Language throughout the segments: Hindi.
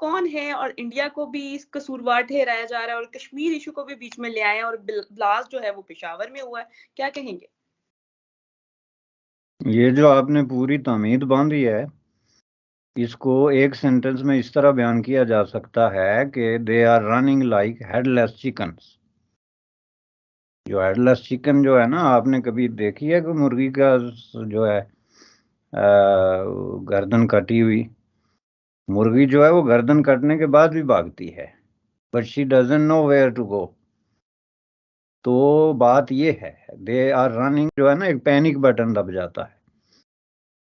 कौन है और इंडिया को भी इस कसूरवार ठहराया जा रहा है और कश्मीर इशू को भी बीच में ले आए हैं और ब्लास्ट जो है वो पेशावर में हुआ है, क्या कहेंगे? ये जो आपने पूरी तमीद बांधी है, इसको एक सेंटेंस में इस तरह बयान किया जा सकता है कि they are running like headless chickens. जो हेडलेस चिकन जो है ना, आपने कभी देखी है कि मुर्गी का जो है गर्दन कटी हुई मुर्गी जो है वो गर्दन कटने के बाद भी भागती है, but she doesn't know where to go. तो बात ये है, दे आर रनिंग जो है ना, एक पैनिक बटन दब जाता है।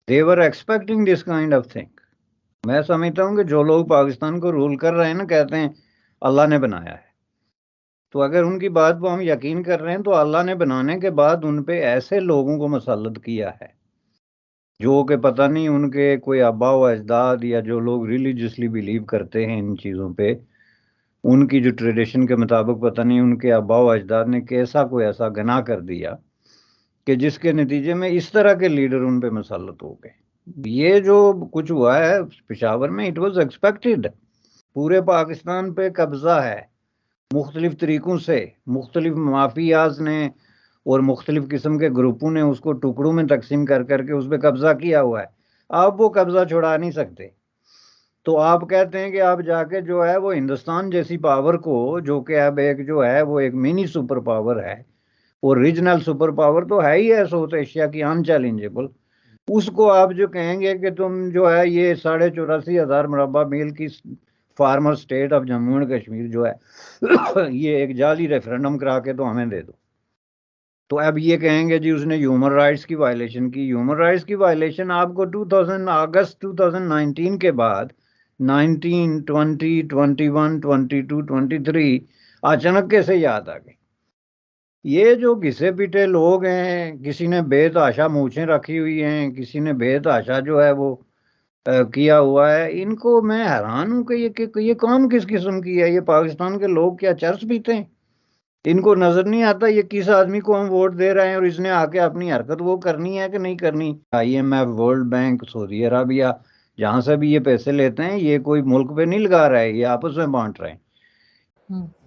They were expecting this kind of thing. मैं समझता हूँ कि जो लोग पाकिस्तान को रूल कर रहे हैं ना, कहते हैं अल्लाह ने बनाया है, तो अगर उनकी बात को हम यकीन कर रहे हैं तो अल्लाह ने बनाने के बाद उन पे ऐसे लोगों को मुसल्लत किया है जो कि पता नहीं उनके कोई आबा व अजदाद या जो लोग रिलीजियसली बिलीव करते हैं इन चीज़ों पे, उनकी जो ट्रेडिशन के मुताबिक पता नहीं उनके आबा व अजदाद ने कैसा कोई ऐसा गुनाह कर दिया कि जिसके नतीजे में इस तरह के लीडर उन पे मुसल्लत हो गए। ये जो कुछ हुआ है पेशावर में, इट वाज एक्सपेक्टेड। पूरे पाकिस्तान पे कब्जा है मुख्तलिफ तरीकों से, मुख्तलिफ माफियाज ने और मुख्तलिफ किस्म के ग्रुपों ने उसको टुकड़ों में तकसीम कर करके उस पर कब्जा किया हुआ है। आप वो कब्जा छुड़ा नहीं सकते। तो आप कहते हैं कि आप जाके जो है वो हिंदुस्तान जैसी पावर को, जो कि अब एक जो है वो एक मिनी सुपर पावर है और रीजनल सुपर पावर तो है ही है साउथ एशिया की, अनचैलेंजेबल, उसको आप जो कहेंगे कि तुम जो है ये 84,500 मुरबा मील की farmer state of Jammu and Kashmir जो है ये एक जाली रेफरेंडम करा के तो हमें दे दो, तो अब ये कहेंगे जी उसने ह्यूमन राइट्स की वायलेशन की। ह्यूमन राइट्स की वायलेशन आपको 2000 अगस्त 2019 के बाद 19, 20, 21, 22, 23 अचानक कैसे याद आ गई? ये जो घिसे पिटे लोग हैं, किसी ने बेतहाशा मूछें रखी हुई हैं, किसी ने बेतहाशा जो है वो किया हुआ है, इनको मैं हैरान हूं कि ये कौन किस किस्म की है। ये पाकिस्तान के लोग क्या चर्च पीते हैं? इनको नजर नहीं आता ये किस आदमी को हम वोट दे रहे हैं और इसने आके अपनी हरकत वो करनी है कि नहीं करनी। IMF, world bank, Saudi Arabia, जहां से भी ये पैसे लेते हैं, ये कोई मुल्क पे नहीं लगा रहा है, ये आपस में बांट रहे हैं।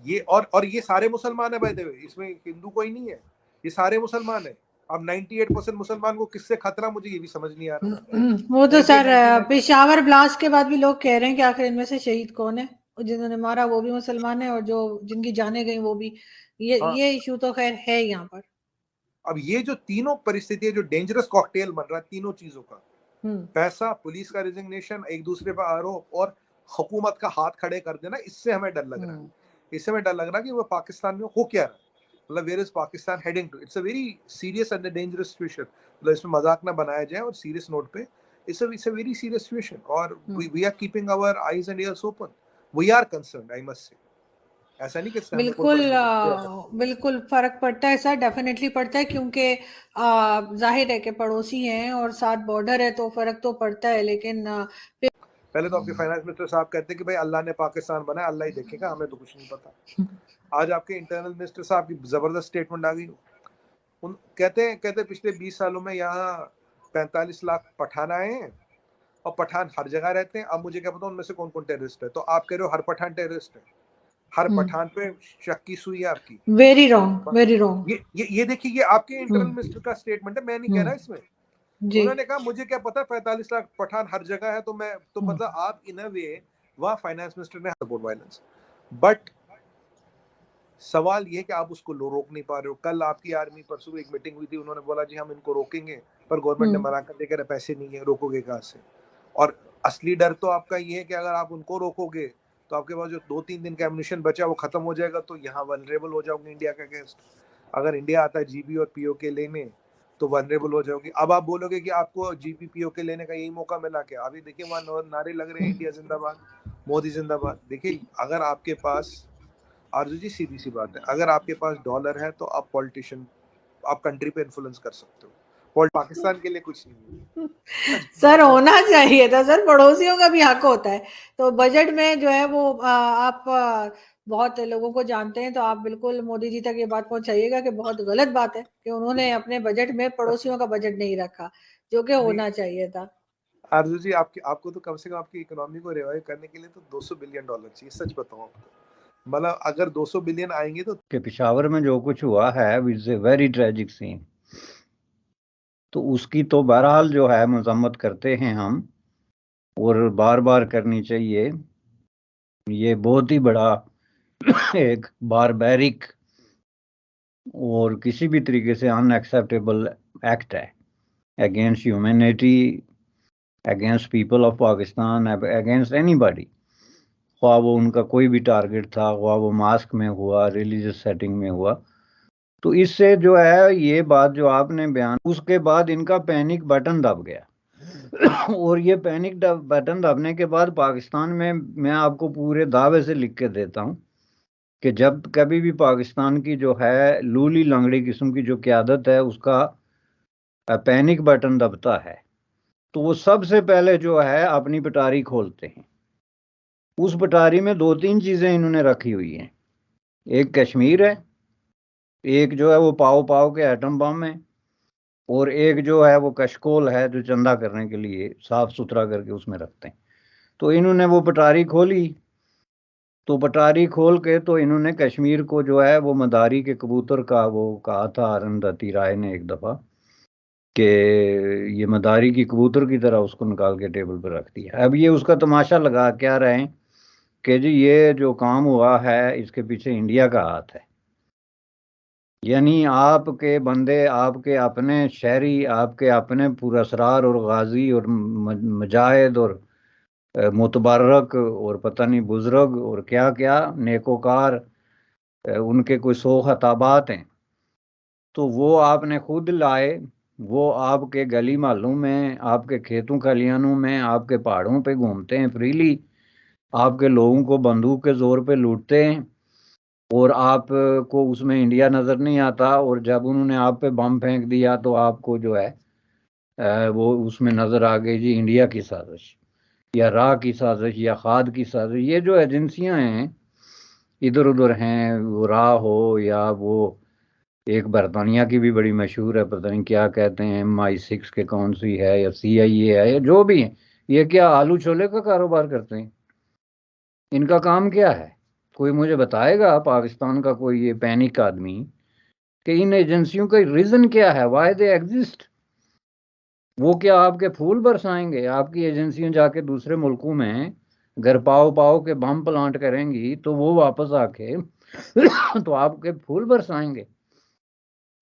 ये और ये सारे मुसलमान है, भाई इसमें हिंदू कोई नहीं है, ये सारे मुसलमान है। अब 98% मुसलमान को किससे खतरा, मुझे ये भी समझ नहीं आ रहा। वो तो सर पेशावर ब्लास्ट के बाद भी लोग कह रहे हैं कि आखिर इनमें से शहीद कौन है, जिन्होंने मारा वो भी मुसलमान है और जो जिनकी जाने गई वो भी। ये इशू तो खैर है यहाँ पर। अब ये जो तीनों परिस्थितियां, जो डेंजरस कॉकटेल बन रहा है तीनों चीजों का, पैसा, पुलिस का रिजिग्नेशन, एक दूसरे पर आरोप और हुकूमत का हाथ खड़े कर देना, इससे हमें डर लग रहा है। इससे हमें डर लग रहा है कि वो पाकिस्तान में हो क्या रहा है, मतलब where is Pakistan heading to. It's a very serious and dangerous situation. मतलब इसमें मजाक ना बनाया जाए और सीरियस नोट पे, it's a very serious situation और we are keeping our eyes and ears open. We are concerned, I must say. ऐसा नहीं कि बिल्कुल फर्क पड़ता है सर, डेफिनेटली पड़ता है, क्योंकि जाहिर है कि पड़ोसी हैं और साथ बॉर्डर है तो फर्क तो पड़ता है। लेकिन पहले तो आपके फाइनेंस मिनिस्टर साहब कहते हैं कि भाई अल्लाह ने पाकिस्तान बनाया, अल्लाह ही देखेगा, हमें तो कुछ नहीं पता। आज आपके इंटरनल मिनिस्टर साहब की जबरदस्त स्टेटमेंट आ गई। उन कहते पिछले 20 सालों में यहाँ 45 लाख पठान आए हैं और पठान हर जगह रहते हैं। अब मुझे क्या पता उनमें से कौन कौन टेररिस्ट है। तो आप कह रहे हो हर पठान टेररिस्ट है, हर पठान पे शक की सुई है आपकी। Very wrong, very wrong. ये देखिए, ये आपके इंटरनल मिनिस्टर का स्टेटमेंट है, मैं नहीं कह रहा इसमें। उन्होंने कहा मुझे क्या पता 45 लाख पठान हर जगह है, तो मैं तो मतलब आप इन अ वे वह फाइनेंस मिनिस्टर ने सपोर्ट वायलेंस, बट सवाल ये है कि आप उसको रोक नहीं पा रहे हो। कल आपकी आर्मी, परसों एक मीटिंग हुई थी, उन्होंने बोला जी हम इनको रोकेंगे, पर गवर्नमेंट ने मना कर दिया, कह रहे पैसे नहीं है, रोकोगे कहाँ से। और असली डर तो आपका ये है कि अगर आप उनको रोकोगे तो आपके पास जो 2-3 दिन का एम्युनिशन बचा वो खत्म हो जाएगा, तो यहाँ वनरेबल हो जाओगे इंडिया के अगेंस्ट। अगर इंडिया आता है जीबी और पीओके लेने तो वनरेबल हो जाओगे। अब आप बोलोगे कि आपको जीबी पीओके लेने का यही मौका मिला क्या? अभी देखिए वहाँ नारे लग रहे हैं, इंडिया जिंदाबाद, मोदी जिंदाबाद। देखिए अगर आपके पास, आरजू जी सीधी सी बात है, अगर आपके पास डॉलर है तो आप पॉलिटिशियन, आप कंट्री पे इन्फ्लुएंस कर सकते हो, पाकिस्तान के लिए कुछ नहीं है। सर होना चाहिए था सर, पड़ोसियों का भी हक होता है। तो बजट में जो है वो आप बहुत लोगों को जानते हैं, तो आप बिल्कुल मोदी जी तक ये बात पहुंचाइएगा कि बहुत गलत बात है कि उन्होंने अपने बजट में पड़ोसियों का बजट नहीं रखा, जो कि होना चाहिए था। आरजू जी, आपको तो कम से कम आपकी इकोनॉमी को रिवाइव करने के लिए तो $200 बिलियन चाहिए, सच बताऊं आपको। मतलब अगर 200 बिलियन आएंगे तो कि पेशावर में जो कुछ हुआ है it's a very tragic scene, तो उसकी तो बहरहाल जो है मजम्मत करते हैं हम, और बार बार करनी चाहिए। ये बहुत ही बड़ा एक बारबैरिक और किसी भी तरीके से अनएक्सेप्टेबल एक्ट है against humanity, against people of Pakistan, against anybody, ख्वाह वो उनका कोई भी टारगेट था, ख्वाह वो मास्क में हुआ, रिलीजियस सेटिंग में हुआ। तो इससे जो है ये बात जो आपने बयान, उसके बाद इनका पैनिक बटन दब गया और ये पैनिक बटन दबने के बाद पाकिस्तान में, मैं आपको पूरे दावे से लिख के देता हूँ कि जब कभी भी पाकिस्तान की जो है लूली लंगड़ी किस्म की जो क़यादत है उसका पैनिक बटन दबता है, तो वो सबसे पहले जो है अपनी पटारी खोलते हैं। उस पटारी में 2-3 चीजें इन्होंने रखी हुई हैं, एक कश्मीर है, एक जो है वो पाओ पाओ के एटम बम है, और एक जो है वो कशकोल है जो चंदा करने के लिए साफ सुथरा करके उसमें रखते हैं। तो इन्होंने वो पटारी खोली, तो पटारी खोल के तो इन्होंने कश्मीर को जो है वो मदारी के कबूतर का वो कहा था अरुंधति राय ने एक दफा कि ये मदारी की कबूतर की तरह उसको निकाल के टेबल पर रख दिया। अब ये उसका तमाशा लगा क्या रहे हैं कि जी ये जो काम हुआ है इसके पीछे इंडिया का हाथ है, यानी आपके बंदे, आपके अपने शहरी, आपके अपने पुरअसरार और गाजी और मुजाहिद और मुतबर्रक और पता नहीं बुजुर्ग और क्या क्या नेकोकार, उनके कोई 100 खताबात हैं, तो वो आपने खुद लाए, वो आपके गली मोहल्लों में, आपके खेतों खलियानों में, आपके पहाड़ों पे घूमते हैं फ्रीली, आपके लोगों को बंदूक के जोर पे लूटते हैं, और आपको उसमें इंडिया नज़र नहीं आता, और जब उन्होंने आप पे बम फेंक दिया तो आपको जो है वो उसमें नज़र आ गई जी इंडिया की साजिश या राह की साजिश या खाद की साजिश। ये जो एजेंसियां हैं इधर उधर हैं, वो राह हो या वो एक बरतानिया की भी बड़ी मशहूर है, पता नहीं क्या कहते हैं, MI6 के कौन सी है या CIA है या जो भी है, ये क्या आलू छोले का कारोबार करते हैं? इनका काम क्या है? कोई मुझे बताएगा पाकिस्तान का कोई ये पैनिक आदमी कि इन एजेंसियों का रीजन क्या है, व्हाई दे एग्जिस्ट? वो क्या आपके फूल बरसाएंगे? आपकी एजेंसियां जाके दूसरे मुल्कों में घर पाओ पाओ के बम प्लांट करेंगी तो वो वापस आके तो आपके फूल बरसाएंगे?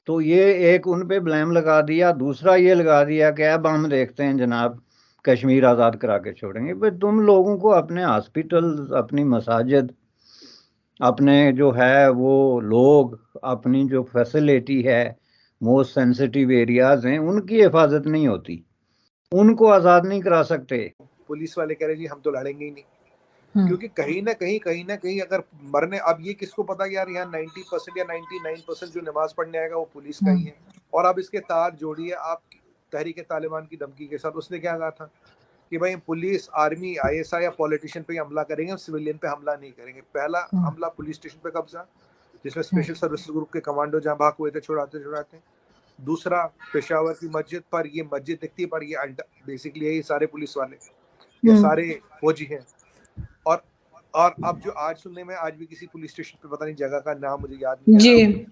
तो ये एक उन पे ब्लेम लगा दिया। दूसरा ये लगा दिया कि अब हम देखते हैं जनाब कश्मीर आज़ाद करा के छोड़ेंगे। भाई तुम लोगों को अपने हॉस्पिटल, अपनी मसाजिद, अपने जो है वो लोग, अपनी जो फैसिलिटी है, मोस्ट सेंसिटिव एरियाज हैं, उनकी हिफाजत नहीं होती, उनको आज़ाद नहीं करा सकते। पुलिस वाले कह रहे जी हम तो लड़ेंगे ही नहीं, क्योंकि कहीं ना कहीं अगर मरने, अब ये किसको पता यार, यहाँ 90% या 99% जो नमाज पढ़ने आएगा वो पुलिस का ही है। और अब इसके तार जोड़िए आप तहरीक तालिबान की धमकी के साथ। उसने क्या कहा था कि भाई पुलिस, आर्मी, ISI या पॉलिटिशियन पे हमला करेंगे, हम सिविलियन पे हमला नहीं करेंगे। पहला हमला पुलिस स्टेशन पे कब्जा, जिसमें स्पेशल सर्विसेज ग्रुप के कमांडो जहाँ भाग हुए थे छुड़ाते। दूसरा पेशावर की मस्जिद पर, ये मस्जिद दिखती पर ये बेसिकली यही सारे पुलिस वाले, ये सारे फौजी हैं। और अब जो आज सुनने में, आज भी किसी पुलिस स्टेशन पे, पता नहीं जगह का नाम मुझे याद नहीं जी,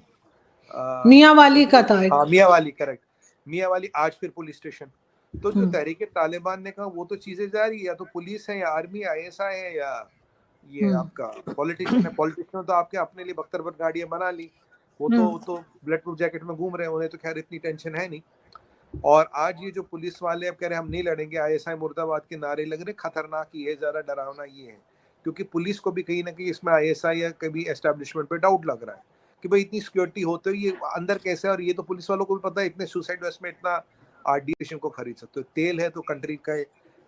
मियांवाली का था। हाँ मियांवाली, करेक्ट, मियांवाली आज फिर पुलिस स्टेशन। तो जो तहरीक तालिबान ने कहा वो तो चीजें जारी है, या तो पुलिस है या आर्मी ISI है या ये आपका पॉलिटिशियन है। पॉलिटिशियन तो आपके अपने लिए बख्तरबंद गाड़ियां बना ली, वो तो बुलेट प्रूफ जैकेट में घूम रहे हैं, उन्हें तो खैर इतनी टेंशन है नहीं। और आज ये जो पुलिस वाले अब कह रहे हैं हम नहीं लड़ेंगे, ISI मुर्दाबाद के नारे लग रहे, खतरनाक ही है, ज्यादा डरावना ये है, क्योंकि पुलिस को भी कहीं ना कहीं इसमें ISI या कभी एस्टेब्लिशमेंट पे डाउट लग रहा है कि भाई इतनी सिक्योरिटी होते हुए ये अंदर कैसे है। और ये तो पुलिस वालों को भी पता है, इतने सुसाइड वेस्ट में इतना RD को खरीद सकते हो, तेल है तो कंट्री का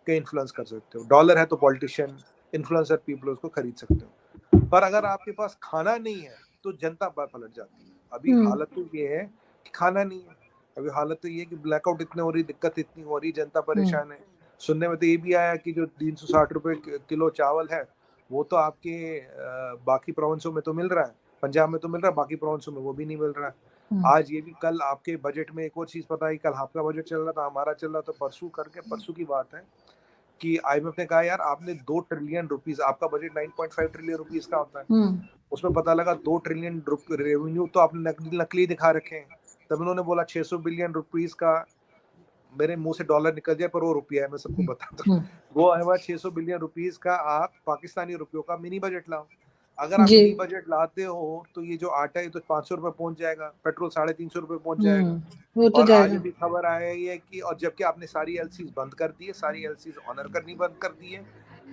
इन्फ्लुएंस कर सकते हो, डॉलर है तो पॉलिटिशियन, इन्फ्लुएंसर पीपल उसको खरीद सकते हो। पर अगर आपके पास खाना नहीं है तो जनता पलट जाती है। अभी हालत तो ये है कि खाना नहीं है, अभी हालत तो ये है कि ब्लैकआउट इतने हो रही, दिक्कत इतनी हो रही, जनता परेशान है। सुनने में तो ये भी आया कि जो 360 रुपए किलो चावल है वो तो आपके बाकी प्रोविंसों में तो मिल रहा है, पंजाब में तो मिल रहा है, बाकी प्रोविंसों में वो भी नहीं मिल रहा है। आज ये भी, कल आपके बजट में एक और चीज पता है, कल आपका बजट चल रहा था, हमारा चल रहा था, परसों की बात है कि IMF ने कहा यार आपने 2 ट्रिलियन रुपीस, आपका बजट 9.5 ट्रिलियन रुपीस का होता है, उसमें पता लगा 2 ट्रिलियन रेवेन्यू तो आपने नकली दिखा रखे हैं। तब इन्होंने बोला 600 बिलियन रुपीस का, मेरे मुंह से डॉलर निकल जाए पर वो रुपया है, मैं सबको बताता हूँ, वो है 600 बिलियन रुपीस का आप पाकिस्तानी रुपयों का मिनी बजट लाओ। अगर आप मिनी बजट लाते हो तो ये जो आटा है तो 500 रुपए पहुंच जाएगा, पेट्रोल 350 रुपए पहुंच जाएगा, वो तो और आज भी खबर आई है कि, और जबकि आपने सारी एलसीज बंद कर दी है, सारी एलसीज ऑनर करनी बंद कर दी है।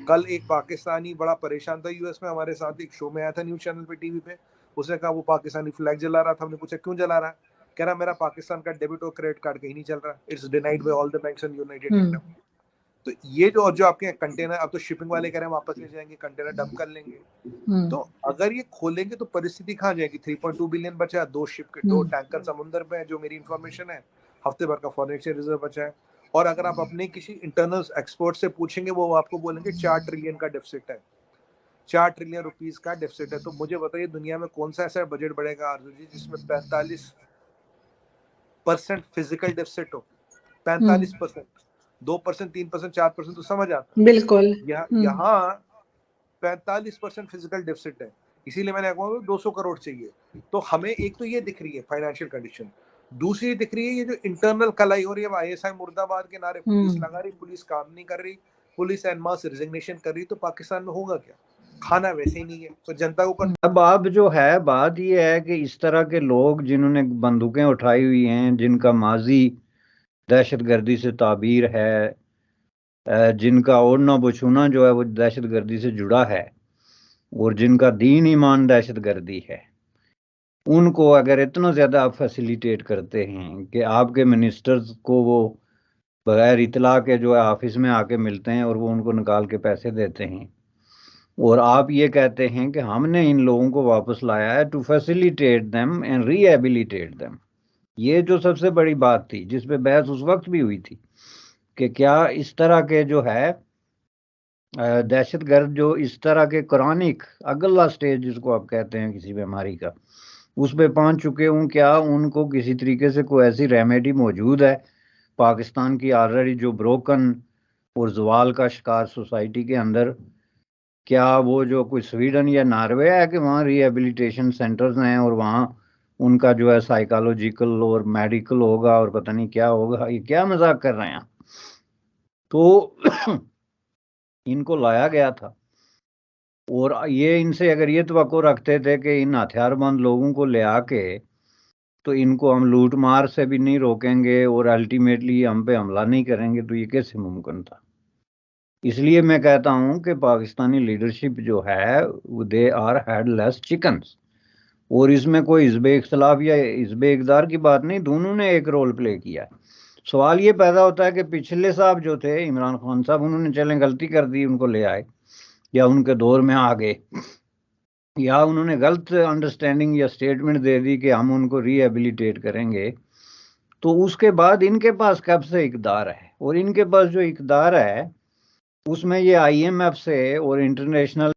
कल एक पाकिस्तानी बड़ा परेशान था यूएस में, हमारे साथ एक शो में आया था न्यूज चैनल पे, टीवी पे, उसने कहा वो पाकिस्तानी फ्लैग जला रहा था। हमने पूछा क्यों जला रहा है, कह रहा मेरा पाकिस्तान का डेबिट और क्रेडिट कार्ड कहीं नहीं चल रहा, it's denied by all the banks in United Kingdom. तो ये जो आपके कंटेनर, अब तो शिपिंग वाले कह रहे हैं वापस ले जाएंगे, कंटेनर डंप कर लेंगे, तो अगर ये खोलेंगे तो परिस्थिति कहाँ जाएगी। 3.2 बिलियन बचा है, 2 टैंकर समुद्र में है, जो मेरी इंफॉर्मेशन है, हफ्ते भर का फॉरेन एक्सचेंज रिजर्व बचा है, और अगर आप अपने किसी इंटरनल एक्सपर्ट से पूछेंगे वो आपको बोलेंगे 4 ट्रिलियन का डेफिसिट है, 4 ट्रिलियन रुपीस का डेफिसिट है। तो मुझे बताइए दुनिया में कौन सा ऐसा बजट बढ़ेगा आरजू जी जिसमें 45% फिजिकल डेफिसिट हो, 45%, 2%, 3%, 4% तो समझ आता, बिल्कुल यहाँ 45% फिजिकल डेफिसिट है। इसीलिए मैंने कहा 200 करोड़ चाहिए। तो हमें एक तो ये दिख रही है फाइनेंशियल कंडीशन, दूसरी दिख रही है ये जो इंटरनल कलाई हो रही है, ISI मुर्दाबाद के नारे पुलिस लगा रही, पुलिस काम नहीं कर रही, पुलिस एन मास रिजिग्नेशन कर रही, तो पाकिस्तान में होगा क्या, खाना वैसे ही नहीं है, तो जनता को अब आप जो है बात ये है कि इस तरह के लोग जिन्होंने बंदूकें उठाई हुई हैं, जिनका माजी दहशतगर्दी से ताबीर है, जिनका ओढ़ना बछूना जो है वो दहशतगर्दी से जुड़ा है, और जिनका दीन ईमान दहशतगर्दी है, उनको अगर इतना ज़्यादा आप फैसिलिटेट करते हैं कि आपके मिनिस्टर्स को वो बगैर इतला के जो है ऑफिस में आके मिलते हैं और वो उनको निकाल के पैसे देते हैं, और आप ये कहते हैं कि हमने इन लोगों को वापस लाया है to facilitate them and rehabilitate them. ये जो सबसे बड़ी बात थी जिस पे बहस उस वक्त भी हुई थी कि क्या इस तरह के जो है दहशतगर्द जो इस तरह के क्रॉनिक अगला स्टेज जिसको आप कहते हैं किसी बीमारी का, उस पे पहुंच चुके हूँ, क्या उनको किसी तरीके से कोई ऐसी रेमेडी मौजूद है पाकिस्तान की ऑलरेडी जो ब्रोकन और जवाल का शिकार सोसाइटी के अंदर, क्या वो जो कोई स्वीडन या नॉर्वे है कि वहाँ रिहेबिलिटेशन सेंटर्स हैं और वहाँ उनका जो है साइकोलॉजिकल और मेडिकल होगा और पता नहीं क्या होगा, ये क्या मजाक कर रहे हैं। तो इनको लाया गया था, और ये इनसे अगर ये तवक्को रखते थे कि इन हथियारबंद लोगों को ले आके तो इनको हम लूट मार से भी नहीं रोकेंगे और अल्टीमेटली हम पे हमला नहीं करेंगे, तो ये कैसे मुमकिन था। इसलिए मैं कहता हूं कि पाकिस्तानी लीडरशिप जो है दे आर हेडलेस चिकन्स, और इसमें कोई हिज़्ब इख्तिलाफ या हिज़्ब इक़्तिदार की बात नहीं, दोनों ने एक रोल प्ले किया। सवाल ये पैदा होता है कि पिछले साहब जो थे इमरान खान साहब, उन्होंने चलें गलती कर दी, उनको ले आए या उनके दौर में आ गए, या उन्होंने गलत अंडरस्टैंडिंग या स्टेटमेंट दे दी कि हम उनको रिहेबिलिटेट करेंगे, तो उसके बाद इनके पास कब से इक़्तिदार है, और इनके पास जो इक़्तिदार है उसमें ये IMF से और इंटरनेशनल